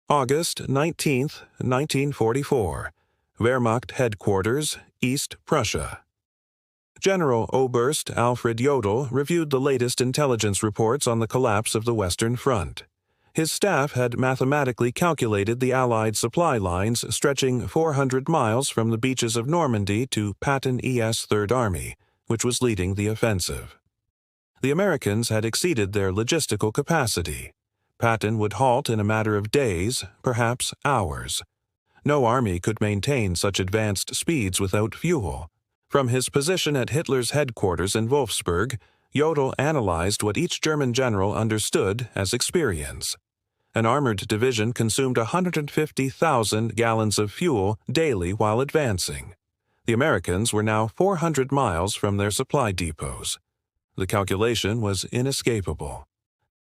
August 19, 1944. Wehrmacht Headquarters, East Prussia. General Oberst Alfred Jodl reviewed the latest intelligence reports on the collapse of the Western Front. His staff had mathematically calculated the Allied supply lines stretching 400 miles from the beaches of Normandy to Patton ES Third Army, which was leading the offensive. The Americans had exceeded their logistical capacity. Patton would halt in a matter of days, perhaps hours. No army could maintain such advanced speeds without fuel. From his position at Hitler's headquarters in Wolfsburg, Jodl analyzed what each German general understood as experience. An armored division consumed 150,000 gallons of fuel daily while advancing. The Americans were now 400 miles from their supply depots. The calculation was inescapable.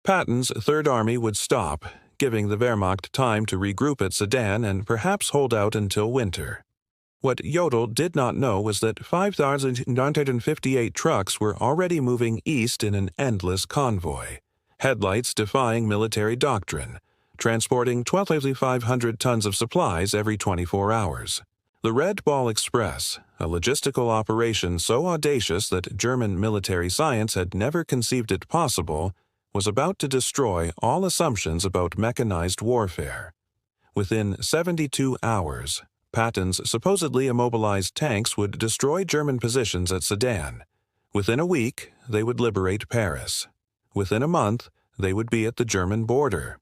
Patton's Third Army would stop, giving the Wehrmacht time to regroup at Sedan and perhaps hold out until winter. What Jodl did not know was that 5,958 trucks were already moving east in an endless convoy, headlights defying military doctrine, transporting 12,500 tons of supplies every 24 hours. The Red Ball Express, a logistical operation so audacious that German military science had never conceived it possible, was about to destroy all assumptions about mechanized warfare. Within 72 hours, Patton's supposedly immobilized tanks would destroy German positions at Sedan. Within a week, they would liberate Paris. Within a month, they would be at the German border.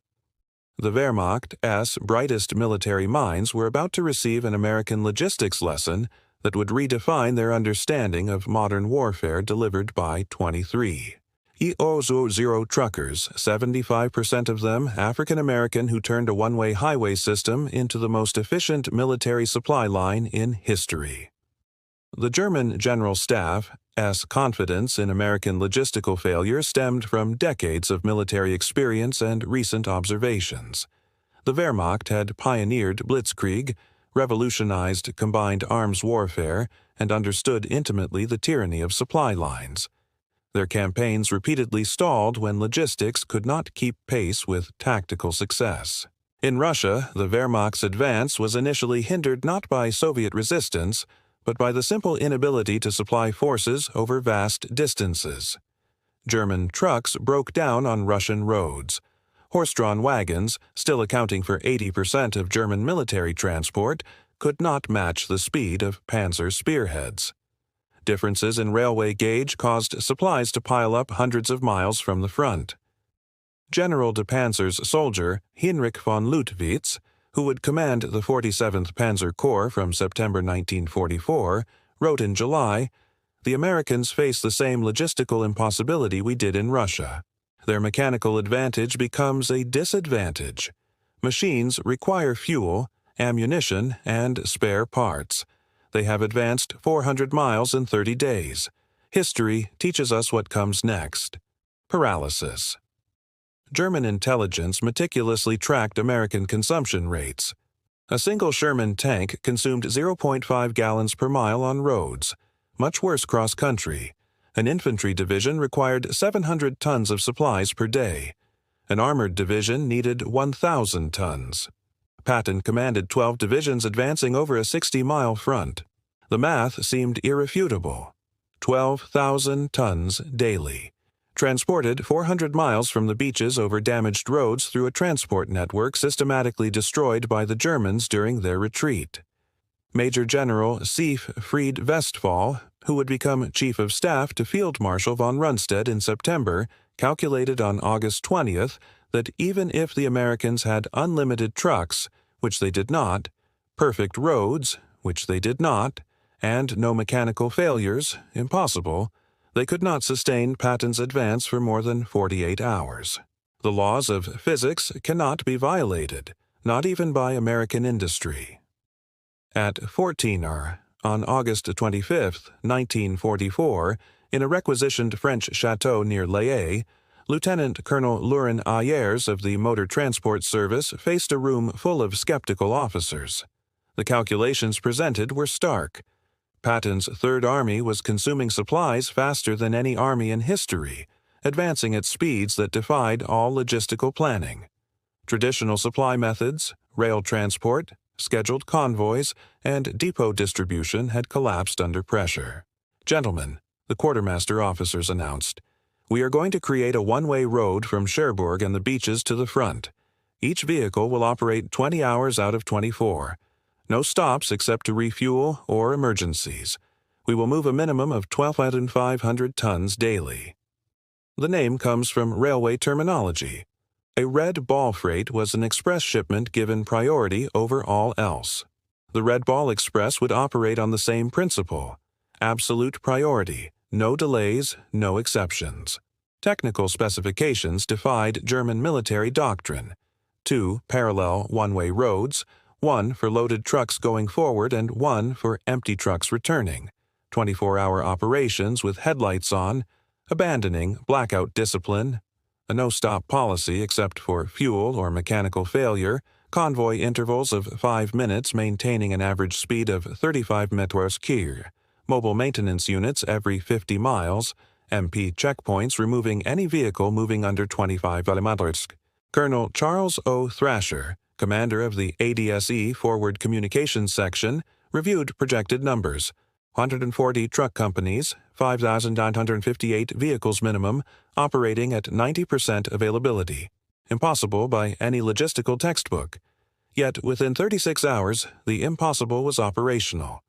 The Wehrmacht's brightest military minds were about to receive an American logistics lesson that would redefine their understanding of modern warfare delivered by 23. EO-0 truckers, 75% of them African-American who turned a one-way highway system into the most efficient military supply line in history. The German General Staff's confidence in American logistical failure stemmed from decades of military experience and recent observations. The Wehrmacht had pioneered blitzkrieg, revolutionized combined arms warfare, and understood intimately the tyranny of supply lines. Their campaigns repeatedly stalled when logistics could not keep pace with tactical success. In Russia, the Wehrmacht's advance was initially hindered not by Soviet resistance, but by the simple inability to supply forces over vast distances. German trucks broke down on Russian roads. Horse-drawn wagons, still accounting for 80% of German military transport, could not match the speed of panzer spearheads. Differences in railway gauge caused supplies to pile up hundreds of miles from the front. General de Panzer's soldier, Heinrich von Luttwitz, who would command the 47th Panzer Corps from September 1944, wrote in July, "The Americans face the same logistical impossibility we did in Russia. Their mechanical advantage becomes a disadvantage. Machines require fuel, ammunition, and spare parts. They have advanced 400 miles in 30 days. History teaches us what comes next. Paralysis." German intelligence meticulously tracked American consumption rates. A single Sherman tank consumed 0.5 gallons per mile on roads, much worse cross-country. An infantry division required 700 tons of supplies per day. An armored division needed 1,000 tons. Patton commanded 12 divisions advancing over a 60-mile front. The math seemed irrefutable. 12,000 tons daily. Transported 400 miles from the beaches over damaged roads through a transport network systematically destroyed by the Germans during their retreat. Major General Siegfried Westphal, who would become Chief of Staff to Field Marshal von Rundstedt in September, calculated on August 20th that even if the Americans had unlimited trucks, which they did not, perfect roads, which they did not, and no mechanical failures, impossible, they could not sustain Patton's advance for more than 48 hours. The laws of physics cannot be violated, not even by American industry. At Fortiner, on August 25, 1944, in a requisitioned French chateau near Les Haies, Lieutenant Colonel Laurent Ayers of the Motor Transport Service faced a room full of skeptical officers. The calculations presented were stark. Patton's Third Army was consuming supplies faster than any army in history, advancing at speeds that defied all logistical planning. Traditional supply methods, rail transport, scheduled convoys, and depot distribution had collapsed under pressure. "Gentlemen," the quartermaster officers announced, "we are going to create a one-way road from Cherbourg and the beaches to the front. Each vehicle will operate 20 hours out of 24. No stops except to refuel or emergencies. We will move a minimum of 12,500 tons daily." The name comes from railway terminology. A red ball freight was an express shipment given priority over all else. The Red Ball Express would operate on the same principle: absolute priority, no delays, no exceptions. Technical specifications defied German military doctrine: 2 parallel one-way roads, 1 for loaded trucks going forward and 1 for empty trucks returning, 24-hour operations with headlights on, abandoning blackout discipline, a no-stop policy except for fuel or mechanical failure, convoy intervals of 5 minutes maintaining an average speed of 35 meters per, mobile maintenance units every 50 miles, MP checkpoints removing any vehicle moving under 25 kilometers. Colonel Charles O. Thrasher, commander of the ADSE Forward Communications Section, reviewed projected numbers: 140 truck companies, 5,958 vehicles minimum, operating at 90% availability. Impossible by any logistical textbook. Yet within 36 hours, the impossible was operational.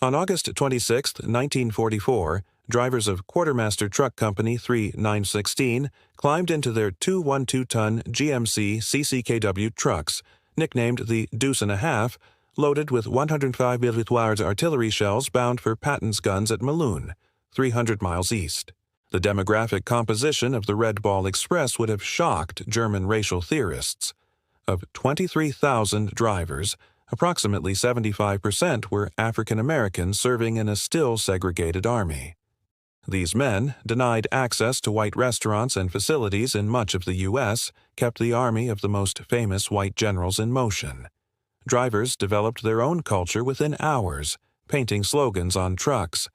On August 26, 1944, drivers of Quartermaster Truck Company 3916 climbed into their 212-ton GMC CCKW trucks, nicknamed the Deuce and a Half, loaded with 105 mm artillery shells bound for Patton's guns at Melun, 300 miles east. The demographic composition of the Red Ball Express would have shocked German racial theorists. Of 23,000 drivers, approximately 75% were African Americans serving in a still segregated army. These men, denied access to white restaurants and facilities in much of the U.S., kept the army of the most famous white generals in motion. Drivers developed their own culture within hours, painting slogans on trucks: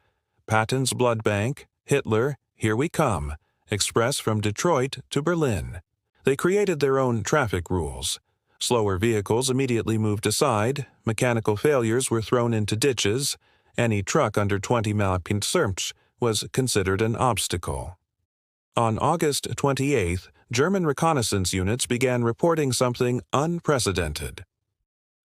"Patton's Blood Bank," "Hitler, Here We Come," express from Detroit to Berlin. They created their own traffic rules. Slower vehicles immediately moved aside, mechanical failures were thrown into ditches, any truck under 20 mph was considered an obstacle. On August 28th, German reconnaissance units began reporting something unprecedented.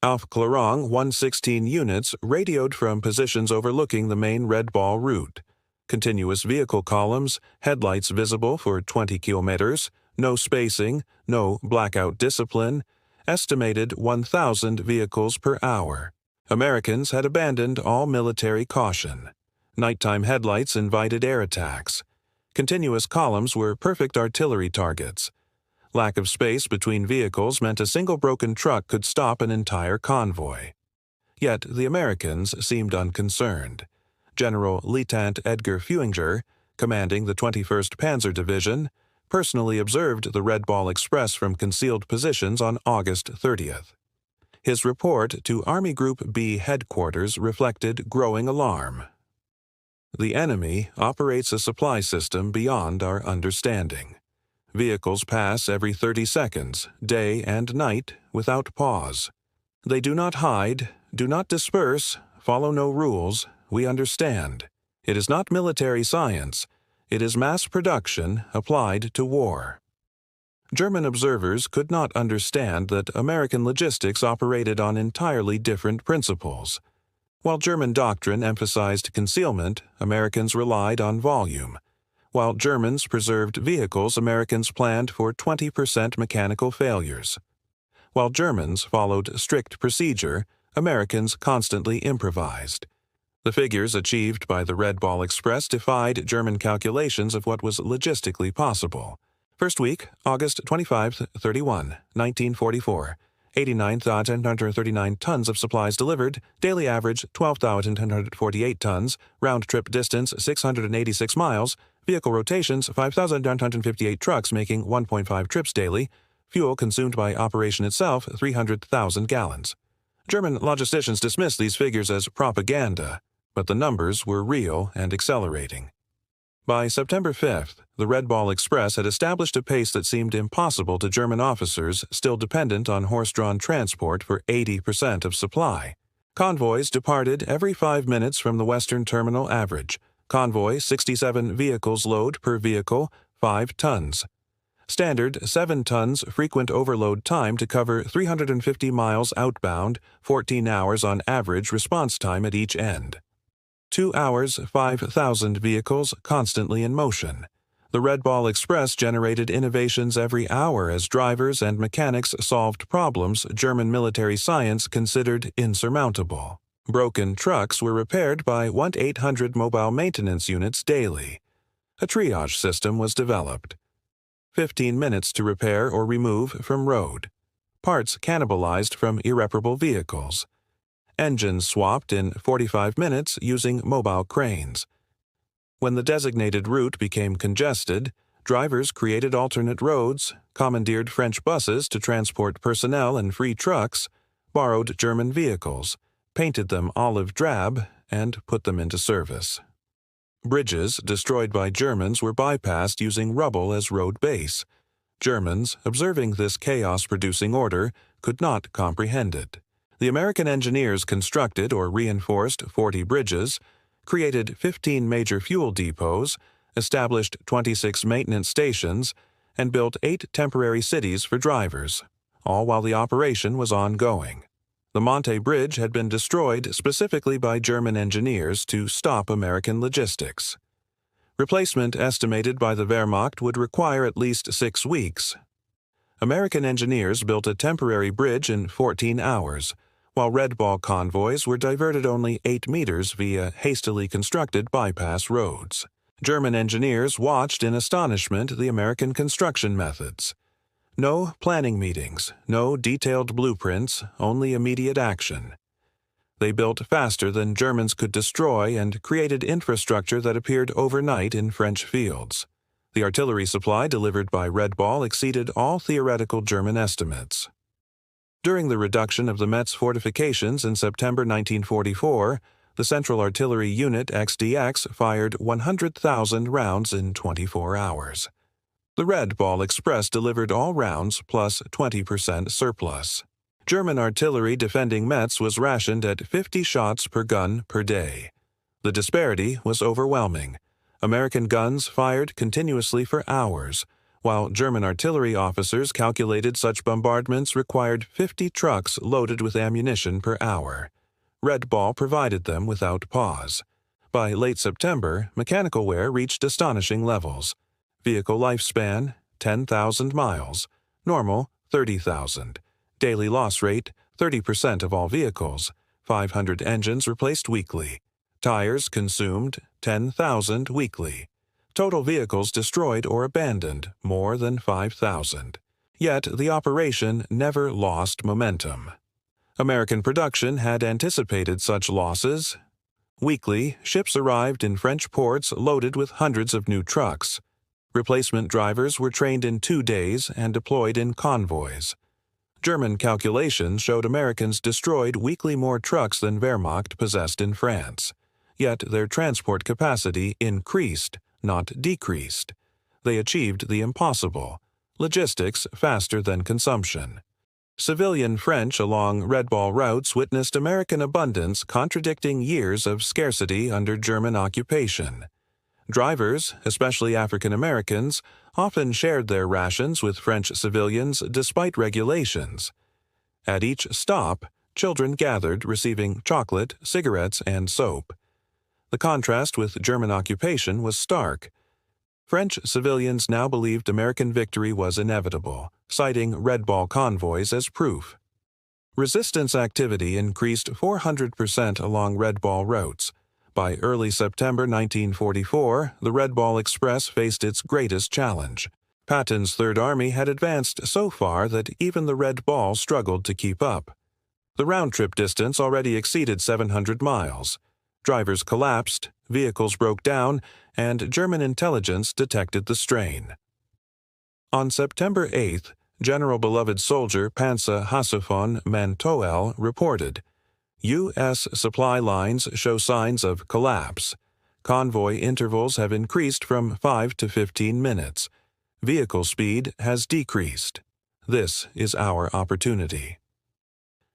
Aufklärung 116 units radioed from positions overlooking the main Red Ball route. Continuous vehicle columns, headlights visible for 20 kilometers, no spacing, no blackout discipline, estimated 1,000 vehicles per hour. Americans had abandoned all military caution. Nighttime headlights invited air attacks. Continuous columns were perfect artillery targets. Lack of space between vehicles meant a single broken truck could stop an entire convoy. Yet the Americans seemed unconcerned. General Lieutenant Edgar Feuinger, commanding the 21st Panzer Division, personally observed the Red Ball Express from concealed positions on August 30th. His report to Army Group B headquarters reflected growing alarm. "The enemy operates a supply system beyond our understanding. Vehicles pass every 30 seconds, day and night, without pause. They do not hide, do not disperse, follow no rules. We understand. It is not military science. It is mass production applied to war." German observers could not understand that American logistics operated on entirely different principles. While German doctrine emphasized concealment, Americans relied on volume. While Germans preserved vehicles, Americans planned for 20% mechanical failures. While Germans followed strict procedure, Americans constantly improvised. The figures achieved by the Red Ball Express defied German calculations of what was logistically possible. First week, August 25-31, 1944. 89,139 tons of supplies delivered, daily average 12,148 tons, round-trip distance 686 miles, vehicle rotations 5,958 trucks making 1.5 trips daily, fuel consumed by operation itself 300,000 gallons. German logisticians dismissed these figures as propaganda, but the numbers were real and accelerating. By September 5th, the Red Ball Express had established a pace that seemed impossible to German officers still dependent on horse-drawn transport for 80% of supply. Convoys departed every 5 minutes from the western terminal average. Convoy 67 vehicles load per vehicle, 5 tons. Standard 7 tons frequent overload time to cover 350 miles outbound, 14 hours on average response time at each end. 2 hours, 5,000 vehicles constantly in motion. The Red Ball Express generated innovations every hour as drivers and mechanics solved problems German military science considered insurmountable. Broken trucks were repaired by 1-800 mobile maintenance units daily. A triage system was developed. 15 minutes to repair or remove from road. Parts cannibalized from irreparable vehicles. Engines swapped in 45 minutes using mobile cranes. When the designated route became congested, drivers created alternate roads, commandeered French buses to transport personnel and free trucks, borrowed German vehicles, painted them olive drab, and put them into service. Bridges destroyed by Germans were bypassed using rubble as road base. Germans, observing this chaos-producing order, could not comprehend it. The American engineers constructed or reinforced 40 bridges, created 15 major fuel depots, established 26 maintenance stations, and built 8 temporary cities for drivers, all while the operation was ongoing. The Monte Bridge had been destroyed specifically by German engineers to stop American logistics. Replacement estimated by the Wehrmacht would require at least 6 weeks. American engineers built a temporary bridge in 14 hours, while Red Ball convoys were diverted only 8 meters via hastily constructed bypass roads. German engineers watched in astonishment the American construction methods. No planning meetings, no detailed blueprints, only immediate action. They built faster than Germans could destroy and created infrastructure that appeared overnight in French fields. The artillery supply delivered by Red Ball exceeded all theoretical German estimates. During the reduction of the Metz fortifications in September 1944, the Central Artillery Unit XDX fired 100,000 rounds in 24 hours. The Red Ball Express delivered all rounds plus 20% surplus. German artillery defending Metz was rationed at 50 shots per gun per day. The disparity was overwhelming. American guns fired continuously for hours, while German artillery officers calculated such bombardments required 50 trucks loaded with ammunition per hour. Red Ball provided them without pause. By late September, mechanical wear reached astonishing levels. Vehicle lifespan, 10,000 miles. Normal, 30,000. Daily loss rate, 30% of all vehicles. 500 engines replaced weekly. Tires consumed, 10,000 weekly. Total vehicles destroyed or abandoned, more than 5,000. Yet the operation never lost momentum. American production had anticipated such losses. Weekly, ships arrived in French ports loaded with hundreds of new trucks. Replacement drivers were trained in 2 days and deployed in convoys. German calculations showed Americans destroyed weekly more trucks than Wehrmacht possessed in France. Yet their transport capacity increased, not decreased. They achieved the impossible: logistics faster than consumption. Civilian French along Red Ball routes witnessed American abundance contradicting years of scarcity under German occupation. Drivers, especially African Americans, often shared their rations with French civilians despite regulations. At each stop, children gathered receiving chocolate, cigarettes, and soap. The contrast with German occupation was stark. French civilians now believed American victory was inevitable, citing Red Ball convoys as proof. Resistance activity increased 400% along Red Ball routes. By early September 1944, the Red Ball Express faced its greatest challenge. Patton's Third Army had advanced so far that even the Red Ball struggled to keep up. The round-trip distance already exceeded 700 miles. Drivers collapsed, vehicles broke down, and German intelligence detected the strain. On September 8th, General Beloved Soldier Pansa Hasse von Manteuffel reported, U.S. supply lines show signs of collapse. convoy intervals have increased from 5 to 15 minutes. Vehicle speed has decreased. This is our opportunity.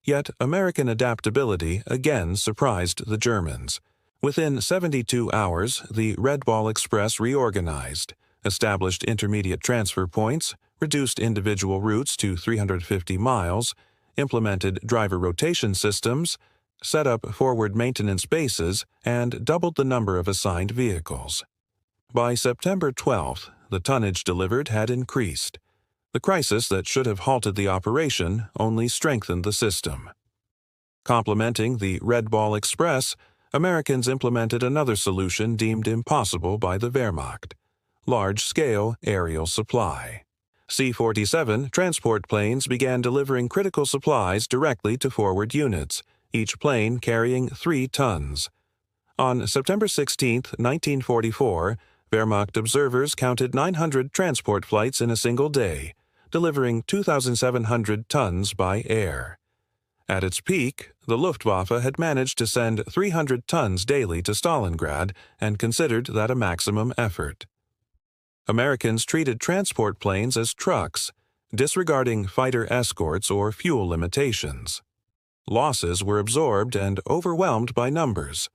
Yet American adaptability again surprised the Germans. Within 72 hours, the Red Ball Express reorganized, established intermediate transfer points, reduced individual routes to 350 miles, implemented driver rotation systems, set up forward maintenance bases, and doubled the number of assigned vehicles. By September 12th, the tonnage delivered had increased. The crisis that should have halted the operation only strengthened the system. Complementing the Red Ball Express, Americans implemented another solution deemed impossible by the Wehrmacht: large-scale aerial supply. C-47 transport planes began delivering critical supplies directly to forward units, each plane carrying 3 tons. On September 16, 1944, Wehrmacht observers counted 900 transport flights in a single day, delivering 2,700 tons by air. At its peak, the Luftwaffe had managed to send 300 tons daily to Stalingrad and considered that a maximum effort. Americans treated transport planes as trucks, disregarding fighter escorts or fuel limitations. Losses were absorbed and overwhelmed by numbers.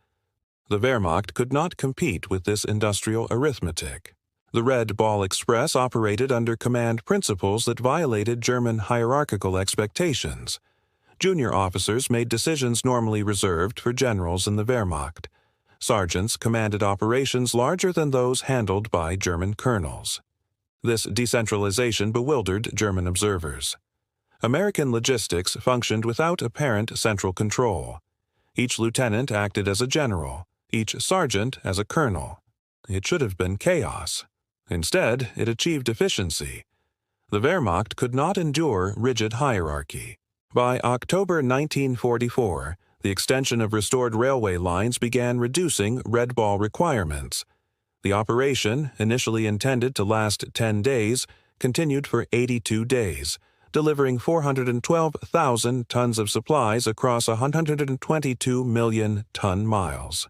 The Wehrmacht could not compete with this industrial arithmetic. The Red Ball Express operated under command principles that violated German hierarchical expectations. Junior officers made decisions normally reserved for generals in the Wehrmacht. Sergeants commanded operations larger than those handled by German colonels. This decentralization bewildered German observers. American logistics functioned without apparent central control. Each lieutenant acted as a general, each sergeant as a colonel. It should have been chaos. Instead, it achieved efficiency. The Wehrmacht could not endure rigid hierarchy. By October 1944, the extension of restored railway lines began reducing Red Ball requirements. The operation, initially intended to last 10 days, continued for 82 days, delivering 412,000 tons of supplies across 122 million ton-miles.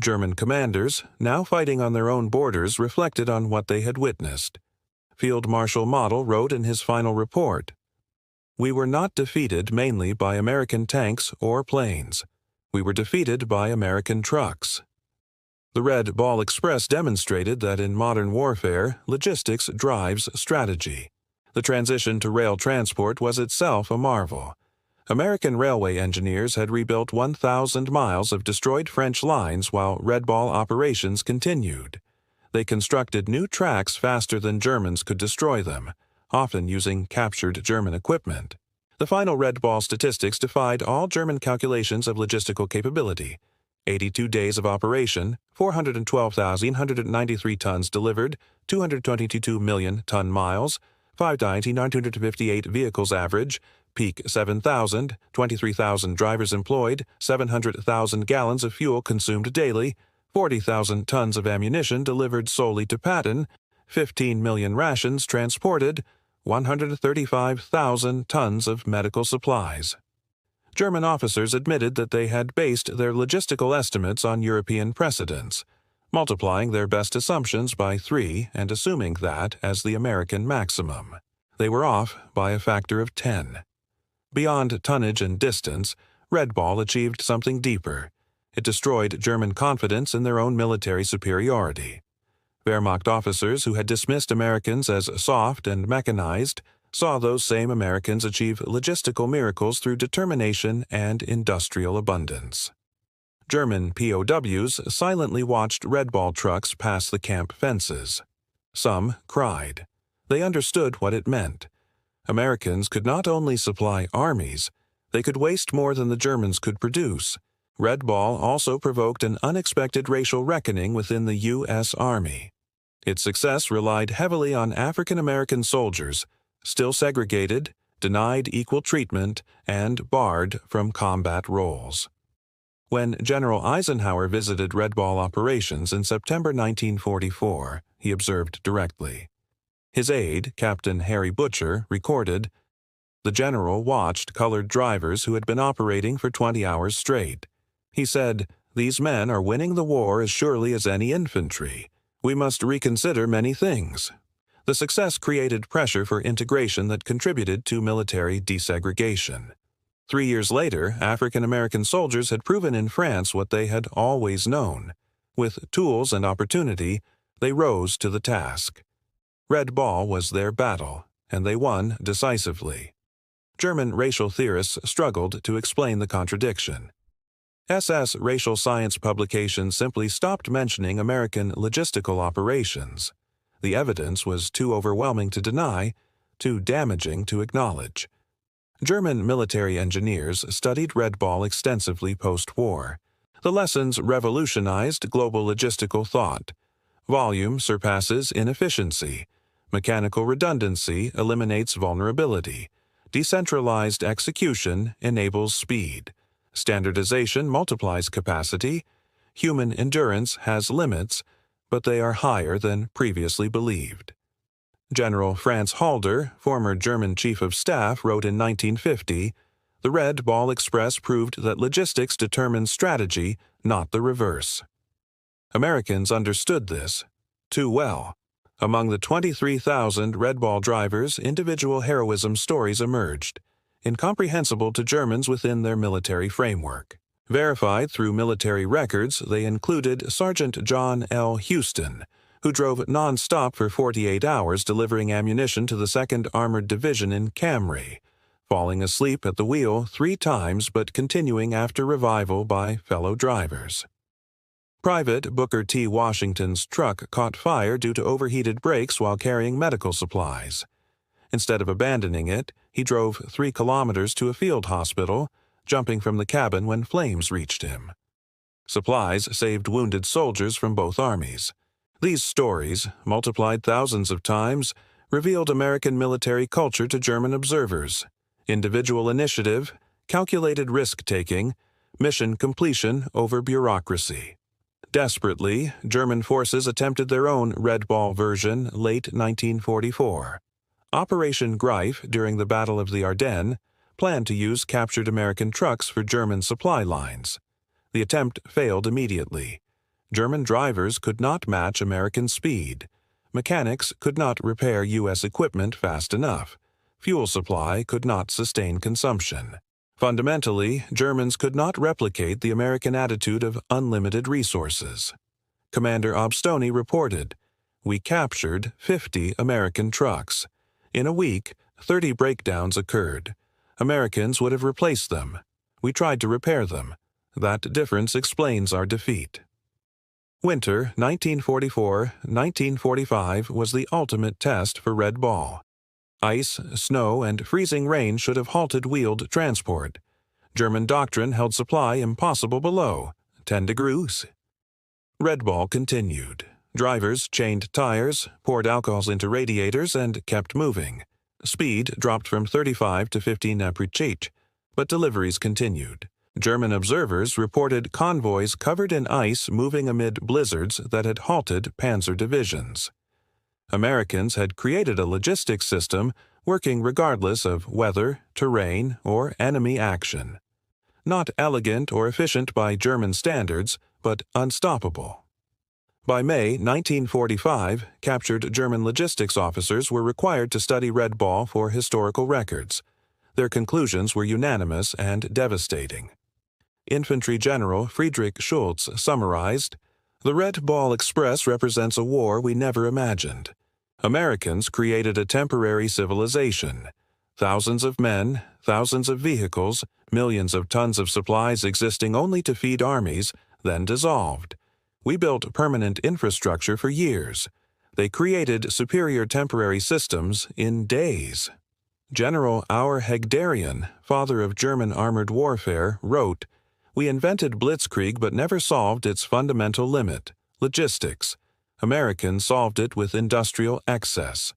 German commanders, now fighting on their own borders, reflected on what they had witnessed. Field Marshal Model wrote in his final report, "We were not defeated mainly by American tanks or planes. We were defeated by American trucks." The Red Ball Express demonstrated that in modern warfare, logistics drives strategy. The transition to rail transport was itself a marvel. American railway engineers had rebuilt 1,000 miles of destroyed French lines while Red Ball operations continued. They constructed new tracks faster than Germans could destroy them, often using captured German equipment. The final Red Ball statistics defied all German calculations of logistical capability. 82 days of operation, 412,193 tons delivered, 222 million ton-miles, 5,958 vehicles average, peak 7,000, 23,000 drivers employed, 700,000 gallons of fuel consumed daily, 40,000 tons of ammunition delivered solely to Patton, 15 million rations transported, 135,000 tons of medical supplies. German officers admitted that they had based their logistical estimates on European precedents, multiplying their best assumptions by 3 and assuming that as the American maximum. They were off by a factor of 10. Beyond tonnage and distance, Red Ball achieved something deeper. It destroyed German confidence in their own military superiority. Wehrmacht officers who had dismissed Americans as soft and mechanized saw those same Americans achieve logistical miracles through determination and industrial abundance. German POWs silently watched Red Ball trucks pass the camp fences. Some cried. They understood what it meant. Americans could not only supply armies, they could waste more than the Germans could produce. Red Ball also provoked an unexpected racial reckoning within the U.S. Army. Its success relied heavily on African American soldiers, still segregated, denied equal treatment, and barred from combat roles. When General Eisenhower visited Red Ball operations in September 1944, he observed directly. His aide, Captain Harry Butcher, recorded, "The general watched colored drivers who had been operating for 20 hours straight. He said, These men are winning the war as surely as any infantry. We must reconsider many things. The success created pressure for integration that contributed to military desegregation. 3 years later, African American soldiers had proven in France what they had always known. With tools and opportunity, they rose to the task. Red Ball was their battle, and they won decisively. German racial theorists struggled to explain the contradiction. SS racial science publications simply stopped mentioning American logistical operations. The evidence was too overwhelming to deny, too damaging to acknowledge. German military engineers studied Red Ball extensively post-war. The lessons revolutionized global logistical thought. Volume surpasses inefficiency. Mechanical redundancy eliminates vulnerability. Decentralized execution enables speed. Standardization multiplies capacity. Human endurance has limits, but they are higher than previously believed. General Franz Halder, former German Chief of Staff, wrote in 1950, "The Red Ball Express proved that logistics determines strategy, not the reverse." Americans understood this too well. Among the 23,000 Red Ball drivers, individual heroism stories emerged, incomprehensible to Germans within their military framework. Verified through military records, they included Sergeant John L. Houston, who drove non-stop for 48 hours delivering ammunition to the 2nd Armored Division in Cambrai, falling asleep at the wheel 3 times but continuing after revival by fellow drivers. Private Booker T. Washington's truck caught fire due to overheated brakes while carrying medical supplies. Instead of abandoning it, he drove 3 kilometers to a field hospital, jumping from the cabin when flames reached him. Supplies saved wounded soldiers from both armies. These stories, multiplied thousands of times, revealed American military culture to German observers: individual initiative, calculated risk-taking, mission completion over bureaucracy. Desperately, German forces attempted their own Red Ball version late 1944. Operation Greif, during the Battle of the Ardennes, planned to use captured American trucks for German supply lines. The attempt failed immediately. German drivers could not match American speed. Mechanics could not repair U.S. equipment fast enough. Fuel supply could not sustain consumption. Fundamentally, Germans could not replicate the American attitude of unlimited resources. Commander Obstoni reported, "We captured 50 American trucks. In a week, 30 breakdowns occurred. Americans would have replaced them. We tried to repair them. That difference explains our defeat." Winter 1944-1945 was the ultimate test for Red Ball. Ice, snow, and freezing rain should have halted wheeled transport. German doctrine held supply impossible below 10 degrees. Red Ball continued. Drivers chained tires, poured alcohols into radiators, and kept moving. Speed dropped from 35 to 15 mph, but deliveries continued. German observers reported convoys covered in ice moving amid blizzards that had halted panzer divisions. Americans had created a logistics system working regardless of weather, terrain, or enemy action. Not elegant or efficient by German standards, but unstoppable. By May 1945, captured German logistics officers were required to study Red Ball for historical records. Their conclusions were unanimous and devastating. Infantry General Friedrich Schulz summarized, "The Red Ball Express represents a war we never imagined. Americans created a temporary civilization. Thousands of men, thousands of vehicles, millions of tons of supplies existing only to feed armies, then dissolved. We built permanent infrastructure for years. They created superior temporary systems in days." General Auer Hegdarian, father of German armored warfare, wrote, "We invented blitzkrieg but never solved its fundamental limit, logistics. Americans solved it with industrial excess.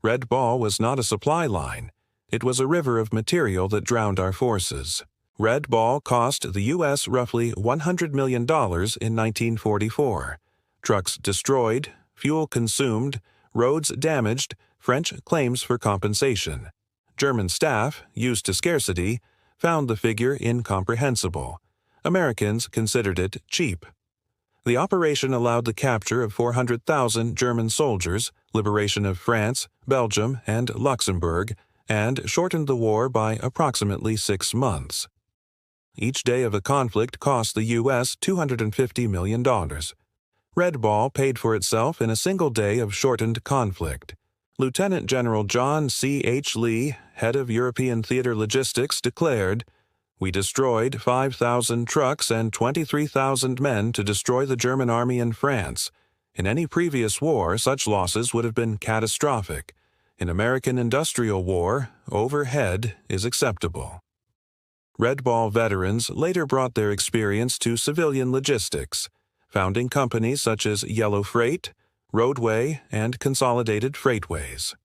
Red Ball was not a supply line. It was a river of material that drowned our forces. Red Ball cost the U.S. roughly $100 million in 1944. Trucks destroyed, fuel consumed, roads damaged, French claims for compensation. German staff, used to scarcity, found the figure incomprehensible. Americans considered it cheap. The operation allowed the capture of 400,000 German soldiers, liberation of France, Belgium, and Luxembourg, and shortened the war by approximately 6 months. Each day of the conflict cost the U.S. $250 million. Red Ball paid for itself in a single day of shortened conflict. Lieutenant General John C. H. Lee, head of European theater logistics, declared, "We destroyed 5,000 trucks and 23,000 men to destroy the German army in France. In any previous war, such losses would have been catastrophic. In American industrial war, overhead is acceptable." Red Ball veterans later brought their experience to civilian logistics, founding companies such as Yellow Freight, Roadway, and Consolidated Freightways.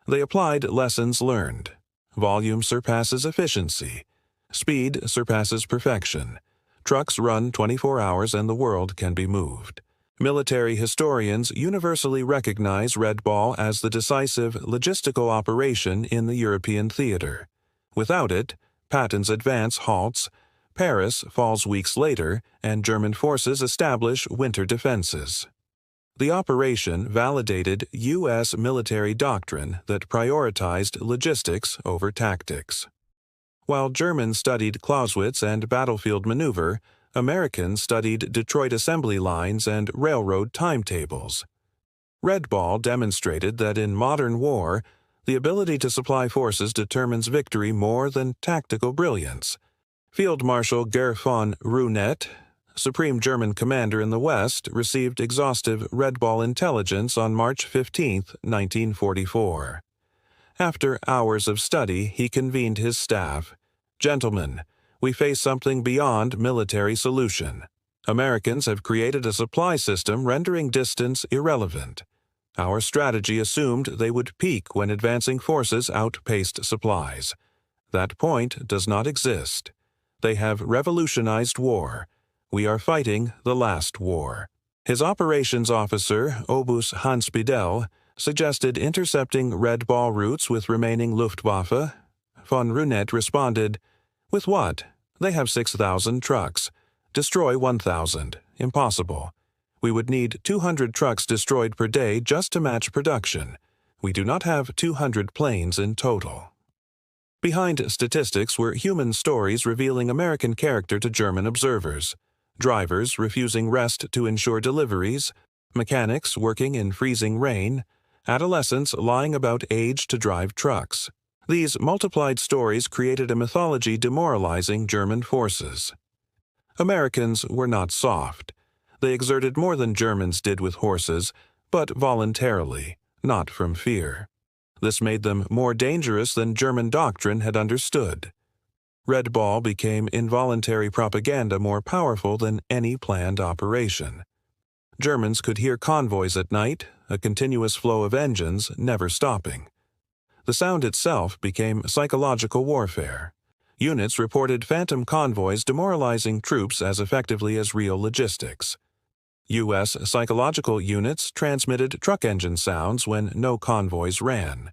They applied lessons learned. Volume surpasses efficiency. Speed surpasses perfection. Trucks run 24 hours and the world can be moved. Military historians universally recognize Red Ball as the decisive logistical operation in the European theater. Without it, Patton's advance halts, Paris falls weeks later, and German forces establish winter defenses. The operation validated U.S. military doctrine that prioritized logistics over tactics. While Germans studied Clausewitz and battlefield maneuver, Americans studied Detroit assembly lines and railroad timetables. Red Ball demonstrated that in modern war, the ability to supply forces determines victory more than tactical brilliance. Field Marshal Gerd von Reunet, Supreme German commander in the West, received exhaustive Red Ball intelligence on March 15, 1944. After hours of study, he convened his staff. "Gentlemen, we face something beyond military solution. Americans have created a supply system rendering distance irrelevant. Our strategy assumed they would peak when advancing forces outpaced supplies. That point does not exist. They have revolutionized war. We are fighting the last war." His operations officer, Obus Hans Bidel, suggested intercepting Red Ball routes with remaining Luftwaffe. Von Reunet responded, "With what? They have 6,000 trucks. Destroy 1,000. Impossible. We would need 200 trucks destroyed per day just to match production. We do not have 200 planes in total." Behind statistics were human stories revealing American character to German observers. Drivers refusing rest to ensure deliveries, mechanics working in freezing rain, adolescents lying about age to drive trucks. These multiplied stories created a mythology demoralizing German forces. Americans were not soft. They exerted more than Germans did with horses, but voluntarily, not from fear. This made them more dangerous than German doctrine had understood. Red Ball became involuntary propaganda more powerful than any planned operation. Germans could hear convoys at night, a continuous flow of engines never stopping. The sound itself became psychological warfare. Units reported phantom convoys demoralizing troops as effectively as real logistics. U.S. psychological units transmitted truck engine sounds when no convoys ran.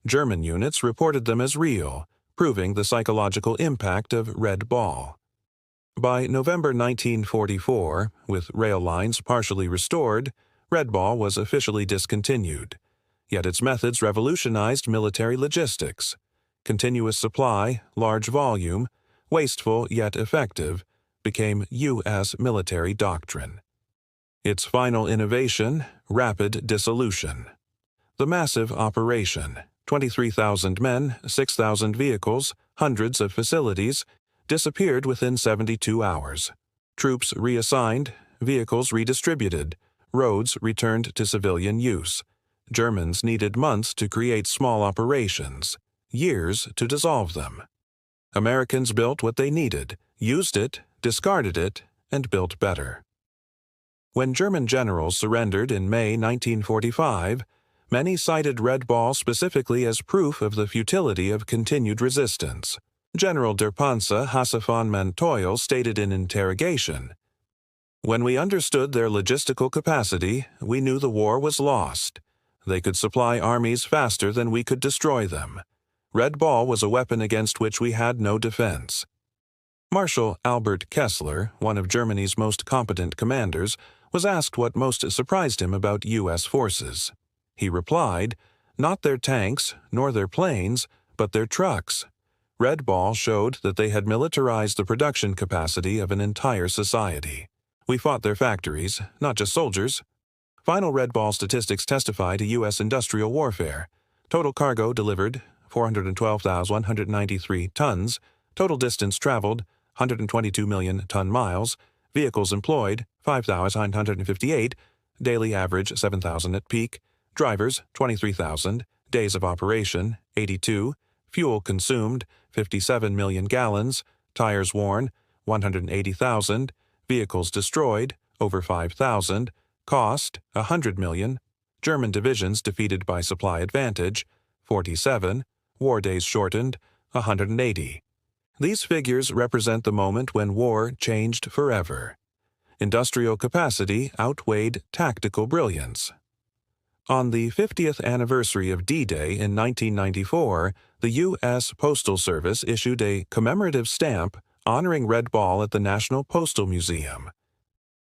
German units reported them as real, proving the psychological impact of Red Ball. By November 1944, with rail lines partially restored, Red Ball was officially discontinued. Yet its methods revolutionized military logistics. Continuous supply, large volume, wasteful yet effective, became U.S. military doctrine. Its final innovation, rapid dissolution. The massive operation, 23,000 men, 6,000 vehicles, hundreds of facilities, disappeared within 72 hours. Troops reassigned, vehicles redistributed, roads returned to civilian use. Germans needed months to create small operations, years to dissolve them. Americans built what they needed, used it, discarded it, and built better. When German generals surrendered in May 1945, many cited Red Ball specifically as proof of the futility of continued resistance. General der Panzer Hasse von Manteuffel stated in interrogation, "When we understood their logistical capacity, we knew the war was lost. They could supply armies faster than we could destroy them. Red Ball was a weapon against which we had no defense." Marshal Albert Kessler, one of Germany's most competent commanders, was asked what most surprised him about U.S. forces. He replied, "Not their tanks, nor their planes, but their trucks." Red Ball showed that they had militarized the production capacity of an entire society. We fought their factories, not just soldiers. Final Red Ball statistics testify to U.S. industrial warfare. Total cargo delivered, 412,193 tons. Total distance traveled, 122 million ton-miles. Vehicles employed, 5,958. Daily average, 7,000 at peak. Drivers, 23,000. Days of operation, 82. Fuel consumed, 57 million gallons. Tires worn, 180,000. Vehicles destroyed, over 5,000. Cost, 100 million. German divisions defeated by supply advantage, 47. War days shortened, 180. These figures represent the moment when war changed forever. Industrial capacity outweighed tactical brilliance. On the 50th anniversary of D-Day in 1994, the U.S. Postal Service issued a commemorative stamp honoring Red Ball at the National Postal Museum.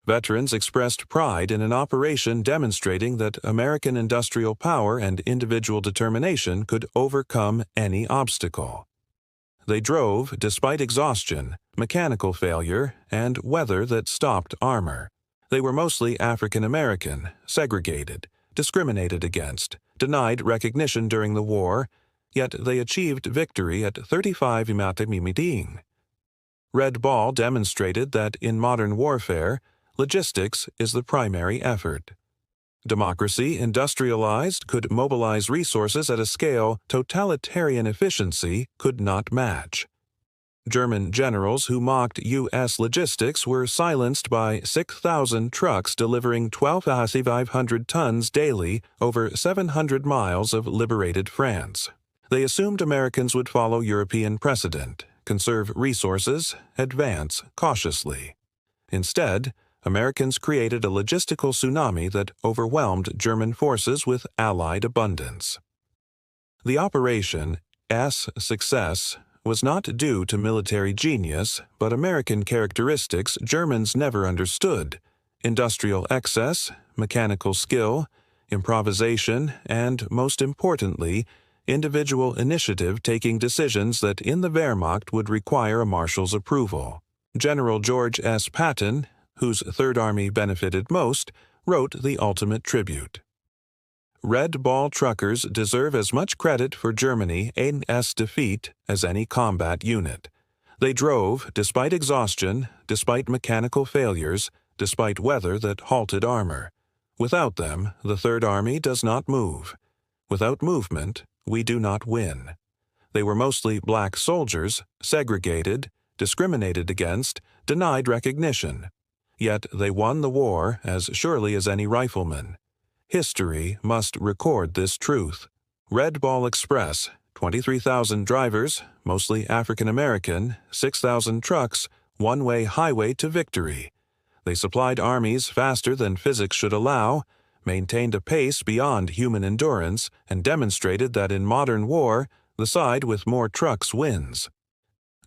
Veterans expressed pride in an operation demonstrating that American industrial power and individual determination could overcome any obstacle. They drove despite exhaustion, mechanical failure, and weather that stopped armor. They were mostly African American, segregated, discriminated against, denied recognition during the war, yet they achieved victory at 35 meeting. Red Ball demonstrated that in modern warfare, logistics is the primary effort. Democracy, industrialized, could mobilize resources at a scale totalitarian efficiency could not match. German generals who mocked U.S. logistics were silenced by 6,000 trucks delivering 12,500 tons daily over 700 miles of liberated France. They assumed Americans would follow European precedent, conserve resources, advance cautiously. Instead, Americans created a logistical tsunami that overwhelmed German forces with Allied abundance. The Operation S success was not due to military genius, but American characteristics Germans never understood: industrial excess, mechanical skill, improvisation, and, most importantly, individual initiative taking decisions that in the Wehrmacht would require a marshal's approval. General George S. Patton, whose Third Army benefited most, wrote the ultimate tribute. Red Ball truckers deserve as much credit for Germany's defeat as any combat unit. They drove, despite exhaustion, despite mechanical failures, despite weather that halted armor. Without them, the Third Army does not move. Without movement, we do not win. They were mostly black soldiers, segregated, discriminated against, denied recognition. Yet they won the war as surely as any rifleman. History must record this truth. Red Ball Express, 23,000 drivers, mostly African American, 6,000 trucks, one-way highway to victory. They supplied armies faster than physics should allow, maintained a pace beyond human endurance, and demonstrated that in modern war, the side with more trucks wins.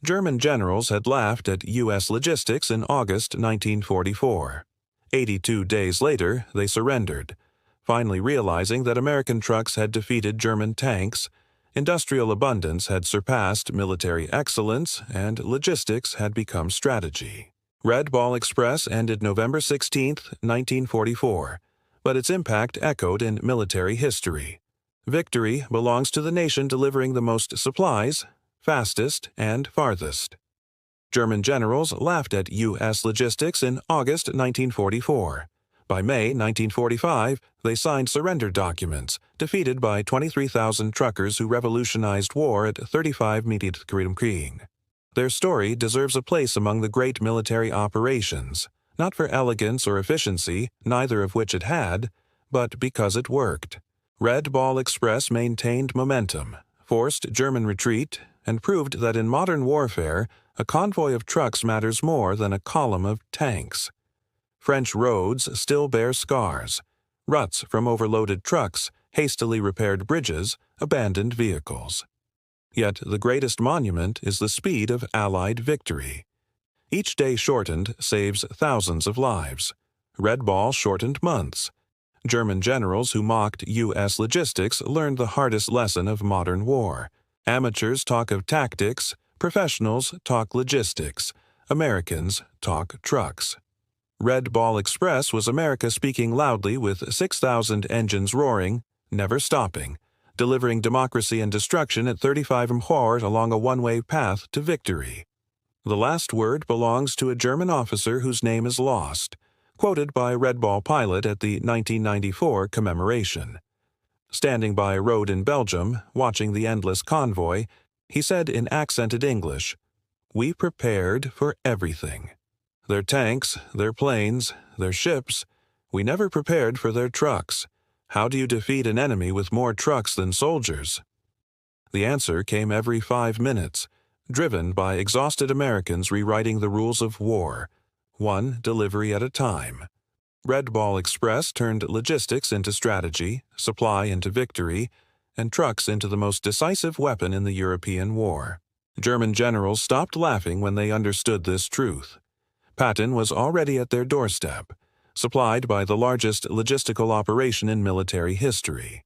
German generals had laughed at U.S. logistics in August 1944. 82 days later, they surrendered, finally realizing that American trucks had defeated German tanks, industrial abundance had surpassed military excellence, and logistics had become strategy. Red Ball Express ended November 16, 1944, but its impact echoed in military history. Victory belongs to the nation delivering the most supplies, fastest, and farthest. German generals laughed at U.S. logistics in August 1944. By May 1945, they signed surrender documents, defeated by 23,000 truckers who revolutionized war at 35 Krieg. Their story deserves a place among the great military operations, not for elegance or efficiency, neither of which it had, but because it worked. Red Ball Express maintained momentum, forced German retreat, and proved that in modern warfare, a convoy of trucks matters more than a column of tanks. French roads still bear scars: ruts from overloaded trucks, hastily repaired bridges, abandoned vehicles. Yet the greatest monument is the speed of Allied victory. Each day shortened saves thousands of lives. Red Ball shortened months. German generals who mocked U.S. logistics learned the hardest lesson of modern war. Amateurs talk of tactics, professionals talk logistics, Americans talk trucks. Red Ball Express was America speaking loudly with 6,000 engines roaring, never stopping, delivering democracy and destruction at 35 mph along a one-way path to victory. The last word belongs to a German officer whose name is lost, quoted by Red Ball pilot at the 1994 commemoration. Standing by a road in Belgium, watching the endless convoy, he said in accented English, "We prepared for everything. Their tanks, their planes, their ships. We never prepared for their trucks. How do you defeat an enemy with more trucks than soldiers?" The answer came every 5 minutes, driven by exhausted Americans rewriting the rules of war, one delivery at a time. Red Ball Express turned logistics into strategy, supply into victory, and trucks into the most decisive weapon in the European war. German generals stopped laughing when they understood this truth. Patton was already at their doorstep, supplied by the largest logistical operation in military history.